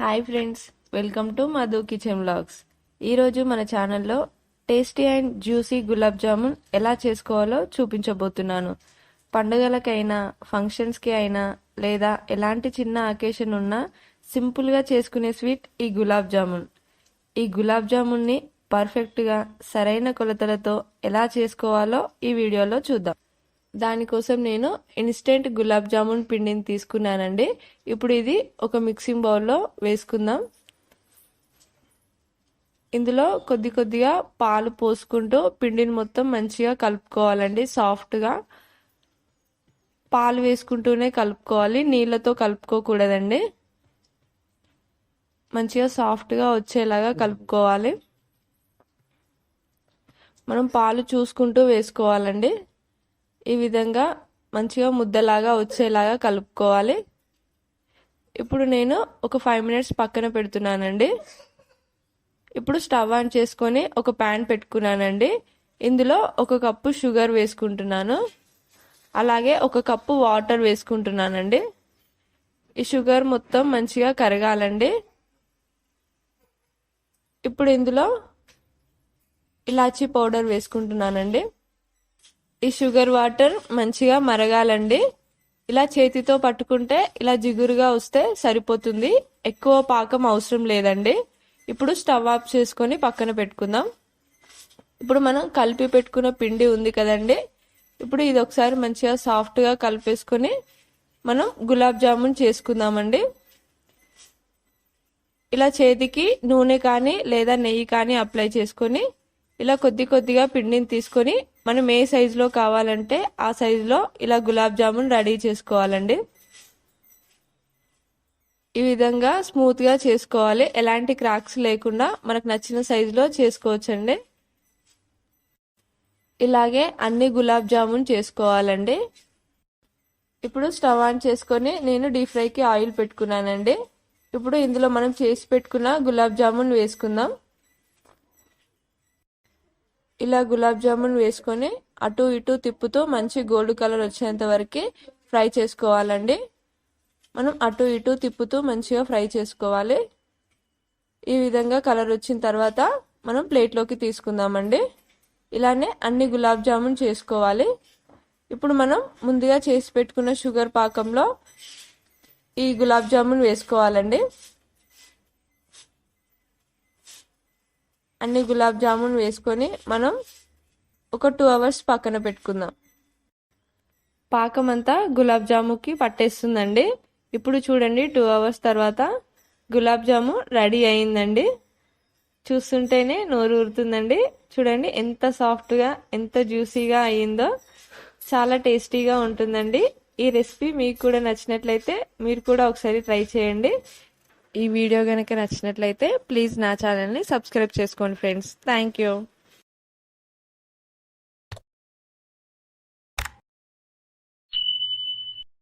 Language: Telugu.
Hi friends, welcome to Madhu kitchen vlogs. ఈరోజు మన ఛానల్లో tasty and juicy gulab jamun ఎలా చేసుకోవాలో చూపించబోతున్నాను. పండుగలకైనా ఫంక్షన్స్కి అయినా లేదా ఎలాంటి చిన్న అకేషన్ ఉన్నా సింపుల్గా చేసుకునే స్వీట్ ఈ గులాబ్ జామున్. ఈ గులాబ్ జామున్ని పర్ఫెక్ట్గా సరైన కొలతలతో ఎలా చేసుకోవాలో ఈ వీడియోలో చూద్దాం. దానికోసం నేను ఇన్స్టెంట్ గులాబ్ జామున్ పిండిని తీసుకున్నానండి. ఇప్పుడు ఇది ఒక మిక్సింగ్ బౌల్లో వేసుకుందాం. ఇందులో కొద్దిగా పాలు పోసుకుంటూ పిండిని మొత్తం మంచిగా కలుపుకోవాలండి. సాఫ్ట్గా పాలు వేసుకుంటూనే కలుపుకోవాలి, నీళ్ళతో కలుపుకోకూడదండి. మంచిగా సాఫ్ట్గా వచ్చేలాగా కలుపుకోవాలి. మనం పాలు చూసుకుంటూ వేసుకోవాలండి. ఈ విధంగా మంచిగా ముద్దలాగా వచ్చేలాగా కలుపుకోవాలి. ఇప్పుడు నేను ఒక 5 minutes పక్కన పెడుతున్నానండి. ఇప్పుడు స్టవ్ ఆన్ చేసుకొని ఒక ప్యాన్ పెట్టుకున్నానండి. ఇందులో 1 కప్పు షుగర్ వేసుకుంటున్నాను, అలాగే 1 కప్పు వాటర్ వేసుకుంటున్నానండి. ఈ షుగర్ మొత్తం మంచిగా కరగాలండి. ఇప్పుడు ఇందులో ఇలాచీ పౌడర్ వేసుకుంటున్నానండి. ఈ షుగర్ వాటర్ మంచిగా మరగాలండి. ఇలా చేతితో పట్టుకుంటే ఇలా జిగురుగా వస్తే సరిపోతుంది, ఎక్కువ పాకం అవసరం లేదండి. ఇప్పుడు స్టవ్ ఆఫ్ చేసుకొని పక్కన పెట్టుకుందాం. ఇప్పుడు మనం కలిపి పెట్టుకున్న పిండి ఉంది కదండి, ఇప్పుడు ఇది ఒకసారి మంచిగా సాఫ్ట్గా కలిపేసుకొని మనం గులాబ్ జామున్ చేసుకుందామండి. ఇలా చేతికి నూనె కానీ లేదా నెయ్యి కానీ అప్లై చేసుకొని ఇలా కొద్దిగా పిండిని తీసుకొని మనం ఏ సైజులో కావాలంటే ఆ సైజులో ఇలా గులాబ్ జామున్ రెడీ చేసుకోవాలండి. ఈ విధంగా స్మూత్గా చేసుకోవాలి, ఎలాంటి క్రాక్స్ లేకుండా మనకు నచ్చిన సైజులో చేసుకోవచ్చండి. ఇలాగే అన్ని గులాబ్ జామున్ చేసుకోవాలండి. ఇప్పుడు స్టవ్ ఆన్ చేసుకొని నేను డీప్ ఫ్రైకి ఆయిల్ పెట్టుకున్నానండి. ఇప్పుడు ఇందులో మనం చేసి పెట్టుకున్న గులాబ్ జామున్ వేసుకుందాం. ఇలా గులాబ్ జామున్ వేసుకొని అటు ఇటు తిప్పుతూ మంచి గోల్డ్ కలర్ వచ్చేంత వరకు ఫ్రై చేసుకోవాలండి. మనం అటు ఇటు తిప్పుతూ మంచిగా ఫ్రై చేసుకోవాలి. ఈ విధంగా కలర్ వచ్చిన తర్వాత మనం ప్లేట్లోకి తీసుకుందామండి. ఇలానే అన్ని గులాబ్ జామున్ చేసుకోవాలి. ఇప్పుడు మనం ముందుగా చేసి పెట్టుకున్న షుగర్ పాకంలో ఈ గులాబ్ జామున్ వేసుకోవాలండి. అన్ని గులాబ్ జామున్ వేసుకొని మనం ఒక 2 hours పక్కన పెట్టుకుందాం. పాకం అంతా గులాబ్ జామున్కి పట్టేస్తుందండి. ఇప్పుడు చూడండి, 2 hours తర్వాత గులాబ్ జామున్ రెడీ అయిందండి. చూస్తుంటేనే నోరు ఊరుతుందండి. చూడండి ఎంత సాఫ్ట్గా ఎంత జ్యూసీగా అయ్యిందో. చాలా టేస్టీగా ఉంటుందండి. ఈ రెసిపీ మీకు కూడా నచ్చినట్లయితే మీరు కూడా ఒకసారి ట్రై చేయండి. ఈ వీడియో కనుక నచ్చినట్లయితే ప్లీజ్ నా ఛానల్ని సబ్స్క్రైబ్ చేసుకోండి ఫ్రెండ్స్. Thank you.